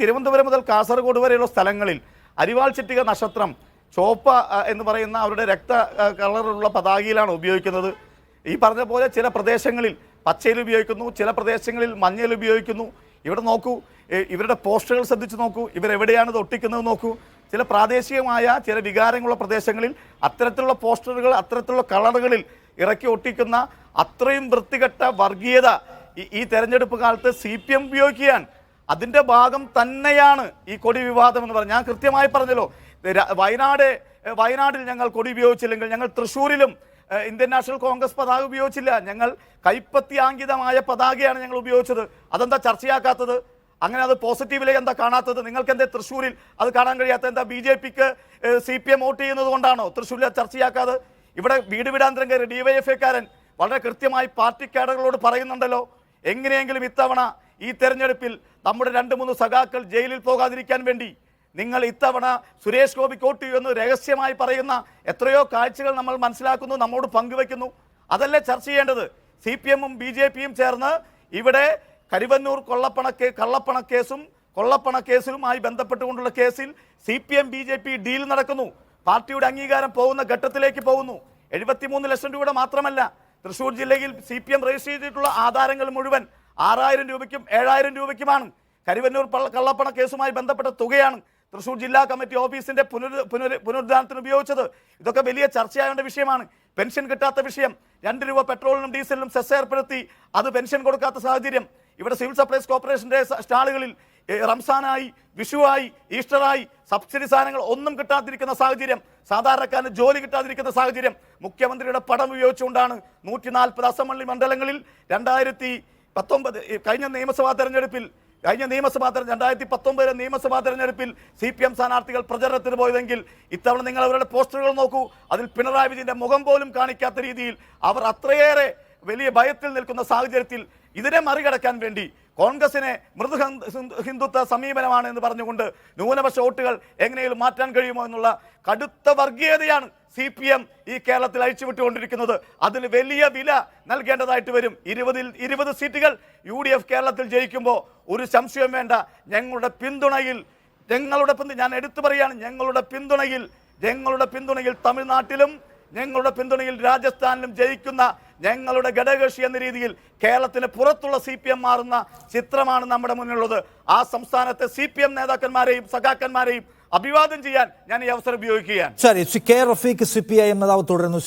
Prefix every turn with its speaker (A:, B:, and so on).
A: തിരുവനന്തപുരം മുതൽ കാസർഗോഡ് വരെയുള്ള സ്ഥലങ്ങളിൽ അരിവാൾ ചിറ്റിക നക്ഷത്രം ചോപ്പ എന്ന് പറയുന്ന അവരുടെ രക്ത കളറുള്ള പതാകയിലാണ് ഉപയോഗിക്കുന്നത്. ഈ പറഞ്ഞ പോലെ ചില പ്രദേശങ്ങളിൽ പച്ചയിൽ ഉപയോഗിക്കുന്നു, ചില പ്രദേശങ്ങളിൽ മഞ്ഞയിൽ ഉപയോഗിക്കുന്നു. ഇവിടെ നോക്കൂ, ഇവരുടെ പോസ്റ്ററുകൾ ശ്രദ്ധിച്ച് നോക്കൂ, ഇവരെവിടെയാണ് ഇത് ഒട്ടിക്കുന്നത് നോക്കൂ. ചില പ്രാദേശികമായ ചില വികാരങ്ങളുള്ള പ്രദേശങ്ങളിൽ അത്തരത്തിലുള്ള പോസ്റ്ററുകൾ അത്തരത്തിലുള്ള കളറുകളിൽ ഇറക്കി ഒട്ടിക്കുന്ന അത്രയും വൃത്തികെട്ട വർഗീയത ഈ തെരഞ്ഞെടുപ്പ് കാലത്ത് CPM ഉപയോഗിക്കുകയാണ്. അതിൻ്റെ ഭാഗം തന്നെയാണ് ഈ കൊടി വിവാദം എന്ന് പറഞ്ഞാൽ. ഞാൻ കൃത്യമായി പറഞ്ഞല്ലോ, വയനാടിൽ ഞങ്ങൾ കൊടി ഉപയോഗിച്ചില്ലെങ്കിൽ ഞങ്ങൾ തൃശ്ശൂരിലും ഇന്ത്യൻ നാഷണൽ കോൺഗ്രസ് പതാക ഉപയോഗിച്ചില്ല. ഞങ്ങൾ കൈപ്പത്തിയാങ്കിതമായ പതാകയാണ് ഞങ്ങൾ ഉപയോഗിച്ചത്. അതെന്താ ചർച്ചയാക്കാത്തത്? അങ്ങനെ അത് പോസിറ്റീവിലേക്ക് എന്താ കാണാത്തത്? നിങ്ങൾക്ക് എന്താ തൃശ്ശൂരിൽ അത് കാണാൻ കഴിയാത്ത? എന്താ BJPക്ക് CPM വോട്ട് ചെയ്യുന്നത് കൊണ്ടാണോ തൃശ്ശൂരിൽ ചർച്ചയാക്കാതെ? ഇവിടെ വീട് വിടാന്തരം കയറി DYFIക്കാരൻ വളരെ കൃത്യമായി പാർട്ടി കേഡറുകളോട് പറയുന്നുണ്ടല്ലോ, എങ്ങനെയെങ്കിലും ഇത്തവണ ഈ തെരഞ്ഞെടുപ്പിൽ നമ്മുടെ 2-3 സഖാക്കൾ ജയിലിൽ പോകാതിരിക്കാൻ വേണ്ടി നിങ്ങൾ ഇത്തവണ സുരേഷ് ഗോപിക്ക് വോട്ട് ചെയ്യുമെന്ന് രഹസ്യമായി പറയുന്ന എത്രയോ കാഴ്ചകൾ നമ്മൾ മനസ്സിലാക്കുന്നു, നമ്മോട് പങ്കുവെക്കുന്നു. അതല്ലേ ചർച്ച ചെയ്യേണ്ടത്? CPM-ഉം BJPയും ചേർന്ന് ഇവിടെ കരുവന്നൂർ കൊള്ളപ്പണക്കേസുമായി ബന്ധപ്പെട്ടുകൊണ്ടുള്ള കേസിൽ CPM BJP ഡീൽ നടക്കുന്നു. പാർട്ടിയുടെ അംഗീകാരം പോകുന്ന ഘട്ടത്തിലേക്ക് പോകുന്നു. 73 ലക്ഷം രൂപയുടെ മാത്രമല്ല, തൃശ്ശൂർ ജില്ലയിൽ CPM രജിസ്റ്റർ ചെയ്തിട്ടുള്ള ആധാരങ്ങൾ മുഴുവൻ 6000 രൂപയ്ക്കും 7000 രൂപയ്ക്കുമാണ്. കരുവന്നൂർ കള്ളപ്പണ കേസുമായി ബന്ധപ്പെട്ട തുകയാണ് തൃശ്ശൂർ ജില്ലാ കമ്മിറ്റി ഓഫീസിന്റെ പുനരുദ്ധാരണത്തിന് ഉപയോഗിച്ചത്. ഇതൊക്കെ വലിയ ചർച്ചയാവേണ്ട വിഷയമാണ്. പെൻഷൻ കിട്ടാത്ത വിഷയം, 2 രൂപ പെട്രോളിനും ഡീസലിനും സെസ് ഏർപ്പെടുത്തി അത് പെൻഷൻ കൊടുക്കാത്ത സാഹചര്യം. ഇവിടെ സിവിൽ സപ്ലൈസ് കോർപ്പറേഷന്റെ സ്റ്റാളുകളിൽ റംസാനായി, വിഷുവായി, ഈസ്റ്ററായി സബ്സിഡി സാധനങ്ങൾ ഒന്നും കിട്ടാതിരിക്കുന്ന സാഹചര്യം, സാധാരണക്കാരന് ജോലി കിട്ടാതിരിക്കുന്ന സാഹചര്യം. മുഖ്യമന്ത്രിയുടെ പടം ഉപയോഗിച്ചുകൊണ്ടാണ് 140 അസംബ്ലി മണ്ഡലങ്ങളിൽ 2019 കഴിഞ്ഞ നിയമസഭാ തെരഞ്ഞെടുപ്പിൽ 2019 നിയമസഭാ തെരഞ്ഞെടുപ്പിൽ CPM സ്ഥാനാർത്ഥികൾ പ്രചരണത്തിന് പോയതെങ്കിൽ ഇത്തവണ നിങ്ങൾ അവരുടെ പോസ്റ്ററുകൾ നോക്കൂ. അതിൽ പിണറായി വിജയന്റെ മുഖം പോലും കാണിക്കാത്ത രീതിയിൽ അവർ അത്രയേറെ വലിയ ഭയത്തിൽ നിൽക്കുന്ന സാഹചര്യത്തിൽ ഇതിനെ മറികടക്കാൻ വേണ്ടി കോൺഗ്രസിനെ മൃദു ഹിന്ദുത്വ സമീപനമാണ് എന്ന് പറഞ്ഞുകൊണ്ട് ന്യൂനപക്ഷ വോട്ടുകൾ എങ്ങനെയും മാറ്റാൻ കഴിയുമോ എന്നുള്ള കടുത്ത വർഗീയതയാണ് CPM ഈ കേരളത്തിൽ അഴിച്ചുവിട്ടുകൊണ്ടിരിക്കുന്നത്. അതിന് വലിയ വില നൽകേണ്ടതായിട്ട് വരും. 20 സീറ്റുകൾ UDF കേരളത്തിൽ ജയിക്കുമ്പോൾ ഒരു സംശയം വേണ്ട, ഞങ്ങളുടെ പിന്തുണയിൽ ഞാൻ എടുത്തു പറയാണ്, ഞങ്ങളുടെ പിന്തുണയിൽ തമിഴ്നാട്ടിലും ഞങ്ങളുടെ പിന്തുണയിൽ രാജസ്ഥാനിലും ജയിക്കുന്ന ഞങ്ങളുടെ ഘടകകക്ഷി എന്ന രീതിയിൽ കേരളത്തിന് പുറത്തുള്ള CPM മാറുന്ന ചിത്രമാണ് നമ്മുടെ മുന്നിലുള്ളത്. ആ സംസ്ഥാനത്തെ CPM നേതാക്കന്മാരെയും സഖാക്കന്മാരെയും അഭിവാദ്യം ചെയ്യാൻ ഞാൻ ഈ അവസരം ഉപയോഗിക്കുകയാണ്.
B: ശരി, CPI നേതാവ് തുടരുന്നു.